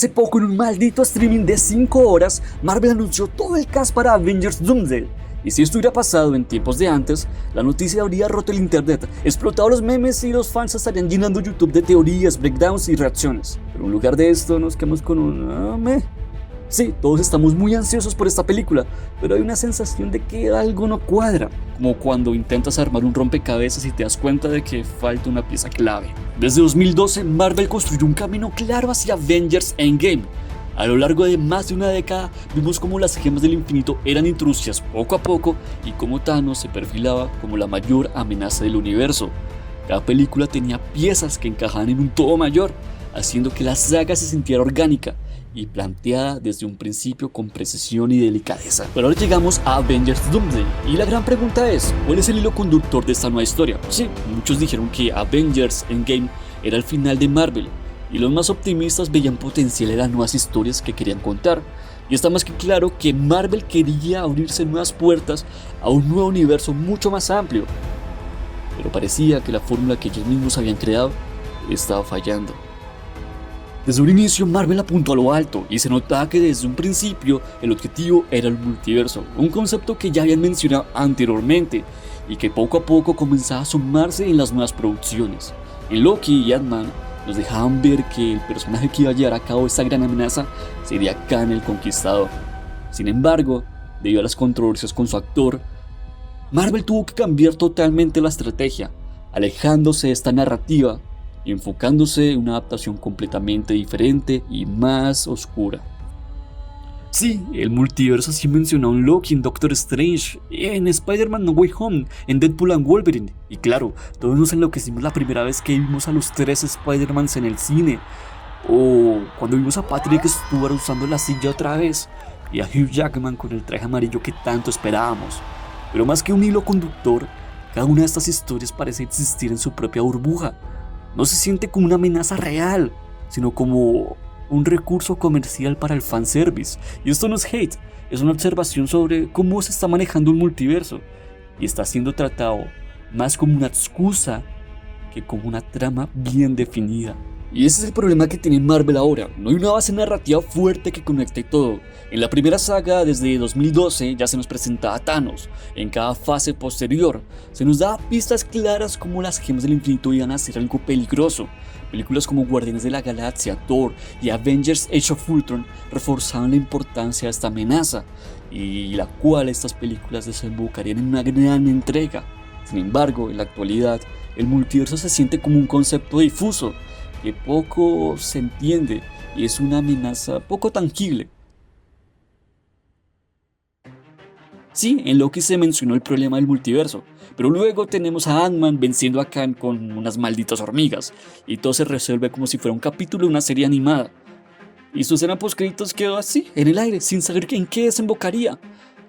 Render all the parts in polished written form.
Hace poco, en un maldito streaming de 5 horas, Marvel anunció todo el cast para Avengers Doomsday. Y si esto hubiera pasado en tiempos de antes, la noticia habría roto el internet, explotado los memes y los fans estarían llenando YouTube de teorías, breakdowns y reacciones. Pero en lugar de esto nos quedamos con un meh. Sí, todos estamos muy ansiosos por esta película, pero hay una sensación de que algo no cuadra, como cuando intentas armar un rompecabezas y te das cuenta de que falta una pieza clave. Desde 2012, Marvel construyó un camino claro hacia Avengers Endgame. A lo largo de más de una década, vimos cómo las gemas del infinito eran introducidas poco a poco y cómo Thanos se perfilaba como la mayor amenaza del universo. Cada película tenía piezas que encajaban en un todo mayor, haciendo que la saga se sintiera orgánica y planteada desde un principio con precisión y delicadeza. Pero ahora llegamos a Avengers Doomsday, y la gran pregunta es, ¿cuál es el hilo conductor de esta nueva historia? Sí, muchos dijeron que Avengers Endgame era el final de Marvel, y los más optimistas veían potencial en las nuevas historias que querían contar. Y está más que claro que Marvel quería abrirse nuevas puertas a un nuevo universo mucho más amplio. Pero parecía que la fórmula que ellos mismos habían creado estaba fallando. Desde un inicio, Marvel apuntó a lo alto y se notaba que desde un principio el objetivo era el multiverso, un concepto que ya habían mencionado anteriormente y que poco a poco comenzaba a sumarse en las nuevas producciones. En Loki y Ant-Man nos dejaban ver que el personaje que iba a llevar a cabo esta gran amenaza sería Kang el Conquistador. Sin embargo, debido a las controversias con su actor, Marvel tuvo que cambiar totalmente la estrategia, alejándose de esta narrativa y enfocándose en una adaptación completamente diferente y más oscura. Sí, el multiverso sí mencionó en Loki, en Doctor Strange, en Spider-Man No Way Home, en Deadpool and Wolverine. Y claro, todos nos enloquecimos la primera vez que vimos a los 3 Spider-Mans en el cine. O cuando vimos a Patrick Stewart usando la silla otra vez. Y a Hugh Jackman con el traje amarillo que tanto esperábamos. Pero más que un hilo conductor, cada una de estas historias parece existir en su propia burbuja. No se siente como una amenaza real, sino como un recurso comercial para el fanservice. Y esto no es hate, es una observación sobre cómo se está manejando un multiverso. Y está siendo tratado más como una excusa que como una trama bien definida. Y ese es el problema que tiene Marvel ahora. No hay una base narrativa fuerte que conecte todo. En la primera saga, desde 2012, ya se nos presentaba a Thanos. En cada fase posterior, se nos daba pistas claras como las gemas del infinito iban a ser algo peligroso. Películas como Guardianes de la Galaxia, Thor y Avengers Age of Ultron reforzaban la importancia de esta amenaza, y la cual estas películas desembocarían en una gran entrega. Sin embargo, en la actualidad, el multiverso se siente como un concepto difuso, que poco se entiende y es una amenaza poco tangible. Sí, en Loki se mencionó el problema del multiverso, pero luego tenemos a Ant-Man venciendo a Kang con unas malditas hormigas, y todo se resuelve como si fuera un capítulo de una serie animada. Y su escena postcréditos quedó así, en el aire, sin saber en qué desembocaría.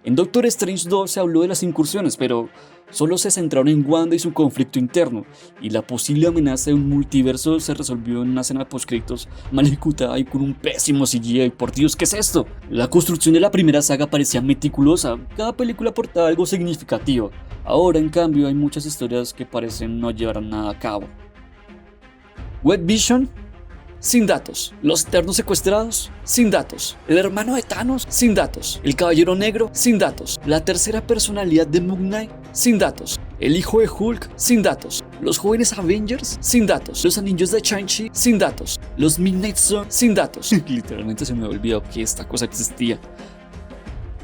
En Doctor Strange 2 se habló de las incursiones, pero solo se centraron en Wanda y su conflicto interno, y la posible amenaza de un multiverso se resolvió en una escena postcréditos mal ejecutada y con un pésimo CGI. Por Dios, ¿qué es esto? La construcción de la primera saga parecía meticulosa, cada película aportaba algo significativo. Ahora, en cambio, hay muchas historias que parecen no llevar nada a cabo. Wet Vision, sin datos. Los Eternos secuestrados, sin datos. El hermano de Thanos, sin datos. El Caballero Negro, sin datos. La tercera personalidad de Moon Knight, sin datos. El hijo de Hulk, sin datos. Los jóvenes Avengers, sin datos. Los anillos de Shang-Chi, sin datos. Los Midnight Suns, sin datos. Literalmente se me olvidó que esta cosa existía.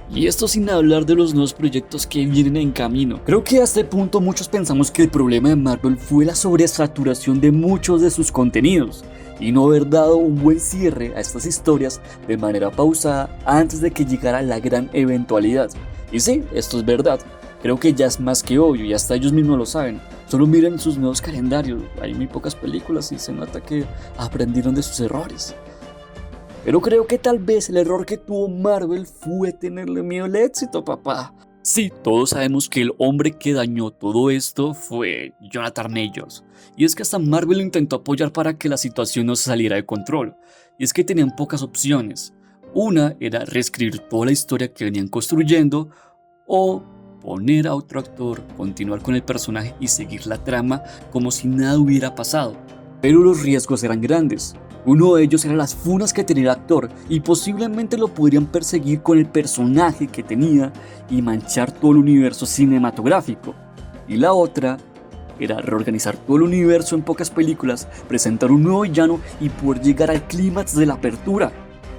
Y esto sin hablar de los nuevos proyectos que vienen en camino. Creo que a este punto muchos pensamos que el problema de Marvel fue la sobresaturación de muchos de sus contenidos y no haber dado un buen cierre a estas historias de manera pausada antes de que llegara la gran eventualidad. Y sí, esto es verdad. Creo que ya es más que obvio y hasta ellos mismos lo saben. Solo miren sus nuevos calendarios. Hay muy pocas películas y se nota que aprendieron de sus errores. Pero creo que tal vez el error que tuvo Marvel fue tenerle miedo al éxito, papá. Sí, todos sabemos que el hombre que dañó todo esto fue Jonathan Majors. Y es que hasta Marvel lo intentó apoyar para que la situación no se saliera de control. Y es que tenían pocas opciones. Una era reescribir toda la historia que venían construyendo, o poner a otro actor, continuar con el personaje y seguir la trama como si nada hubiera pasado. Pero los riesgos eran grandes. Uno de ellos era las funas que tenía el actor y posiblemente lo podrían perseguir con el personaje que tenía y manchar todo el universo cinematográfico. Y la otra era reorganizar todo el universo en pocas películas, presentar un nuevo villano y poder llegar al clímax de la apertura.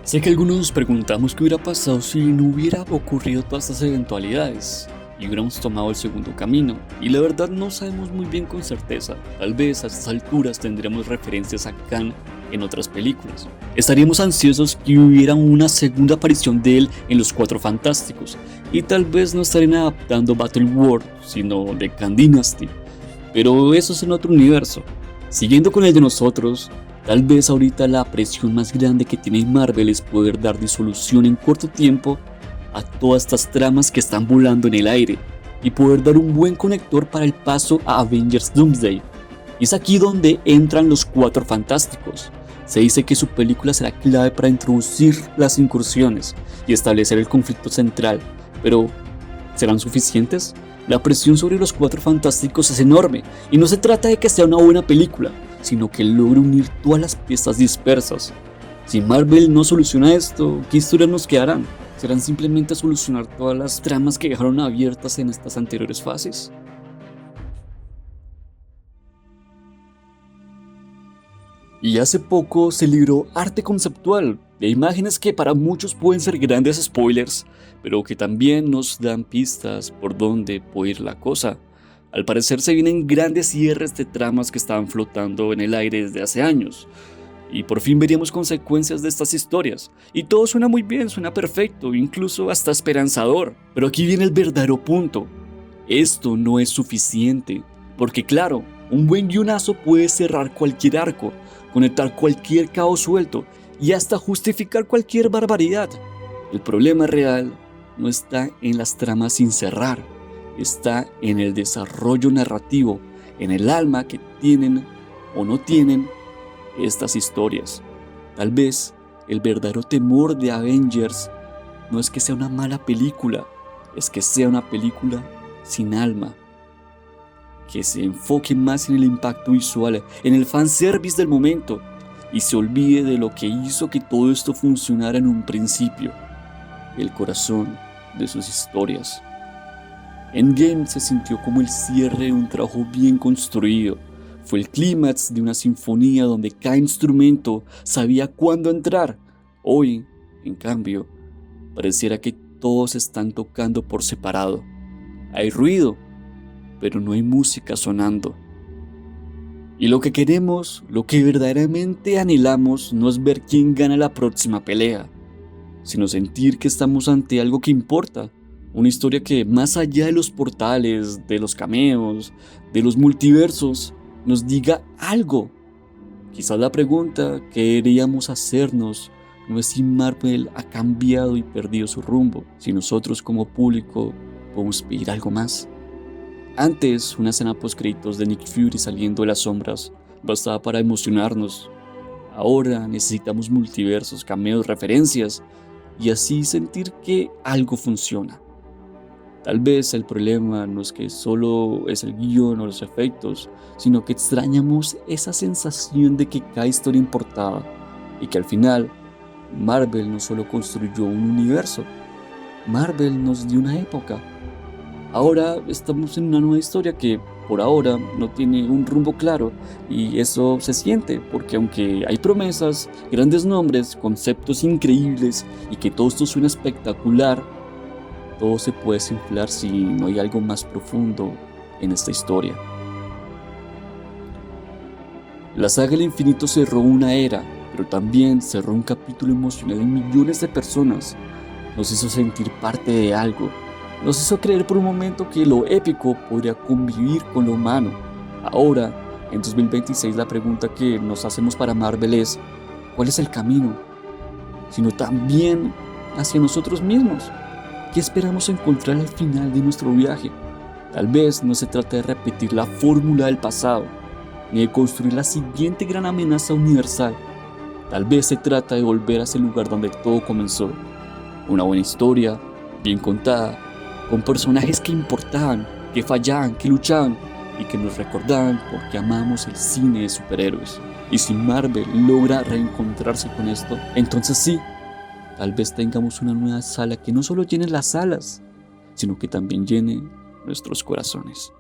Sé que algunos nos preguntamos qué hubiera pasado si no hubiera ocurrido todas estas eventualidades y hubiéramos tomado el segundo camino, y la verdad no sabemos muy bien con certeza. Tal vez a estas alturas tendremos referencias a Khan en otras películas. Estaríamos ansiosos que hubiera una segunda aparición de él en Los Cuatro Fantásticos, y tal vez no estarían adaptando Battle World, sino The Khan Dynasty, pero eso es en otro universo. Siguiendo con el de nosotros, tal vez ahorita la presión más grande que tiene Marvel es poder dar disolución en corto tiempo a todas estas tramas que están volando en el aire y poder dar un buen conector para el paso a Avengers Doomsday. Y es aquí donde entran los Cuatro Fantásticos. Se dice que su película será clave para introducir las incursiones y establecer el conflicto central, pero ¿serán suficientes? La presión sobre los Cuatro Fantásticos es enorme y no se trata de que sea una buena película, sino que logre unir todas las piezas dispersas. Si Marvel no soluciona esto, ¿qué historias nos quedarán? ¿Serán simplemente solucionar todas las tramas que dejaron abiertas en estas anteriores fases? Y hace poco se libró arte conceptual de imágenes que para muchos pueden ser grandes spoilers, pero que también nos dan pistas por dónde puede ir la cosa. Al parecer se vienen grandes cierres de tramas que estaban flotando en el aire desde hace años. Y por fin veríamos consecuencias de estas historias. Y todo suena muy bien, suena perfecto, incluso hasta esperanzador. Pero aquí viene el verdadero punto. Esto no es suficiente. Porque claro, un buen guionazo puede cerrar cualquier arco, conectar cualquier caos suelto y hasta justificar cualquier barbaridad. El problema real no está en las tramas sin cerrar. Está en el desarrollo narrativo, en el alma que tienen o no tienen estas historias. Tal vez el verdadero temor de Avengers no es que sea una mala película, es que sea una película sin alma, que se enfoque más en el impacto visual, en el fanservice del momento y se olvide de lo que hizo que todo esto funcionara en un principio, el corazón de sus historias. Endgame se sintió como el cierre de un trabajo bien construido. Fue el clímax de una sinfonía donde cada instrumento sabía cuándo entrar. Hoy, en cambio, pareciera que todos están tocando por separado. Hay ruido, pero no hay música sonando. Y lo que queremos, lo que verdaderamente anhelamos, no es ver quién gana la próxima pelea, sino sentir que estamos ante algo que importa. Una historia que, más allá de los portales, de los cameos, de los multiversos, nos diga algo. Quizás la pregunta que deberíamos hacernos no es si Marvel ha cambiado y perdido su rumbo, si nosotros como público podemos pedir algo más. Antes, una escena post-créditos de Nick Fury saliendo de las sombras bastaba para emocionarnos. Ahora necesitamos multiversos, cameos, referencias y así sentir que algo funciona. Tal vez el problema no es que solo es el guión o los efectos, sino que extrañamos esa sensación de que cada historia importaba y que al final Marvel no solo construyó un universo, Marvel nos dio una época. Ahora estamos en una nueva historia que por ahora no tiene un rumbo claro y eso se siente porque aunque hay promesas, grandes nombres, conceptos increíbles y que todo esto suena espectacular, todo se puede desinflar si no hay algo más profundo en esta historia. La saga del infinito cerró una era, pero también cerró un capítulo emocional en millones de personas. Nos hizo sentir parte de algo. Nos hizo creer por un momento que lo épico podría convivir con lo humano. Ahora, en 2026, la pregunta que nos hacemos para Marvel es: ¿cuál es el camino? Sino también hacia nosotros mismos. ¿Qué esperamos encontrar al final de nuestro viaje? Tal vez no se trata de repetir la fórmula del pasado, ni de construir la siguiente gran amenaza universal. Tal vez se trata de volver a ese lugar donde todo comenzó. Una buena historia, bien contada, con personajes que importaban, que fallaban, que luchaban y que nos recordaban porque amamos el cine de superhéroes. Y si Marvel logra reencontrarse con esto, entonces sí, tal vez tengamos una nueva saga que no solo llene las salas, sino que también llene nuestros corazones.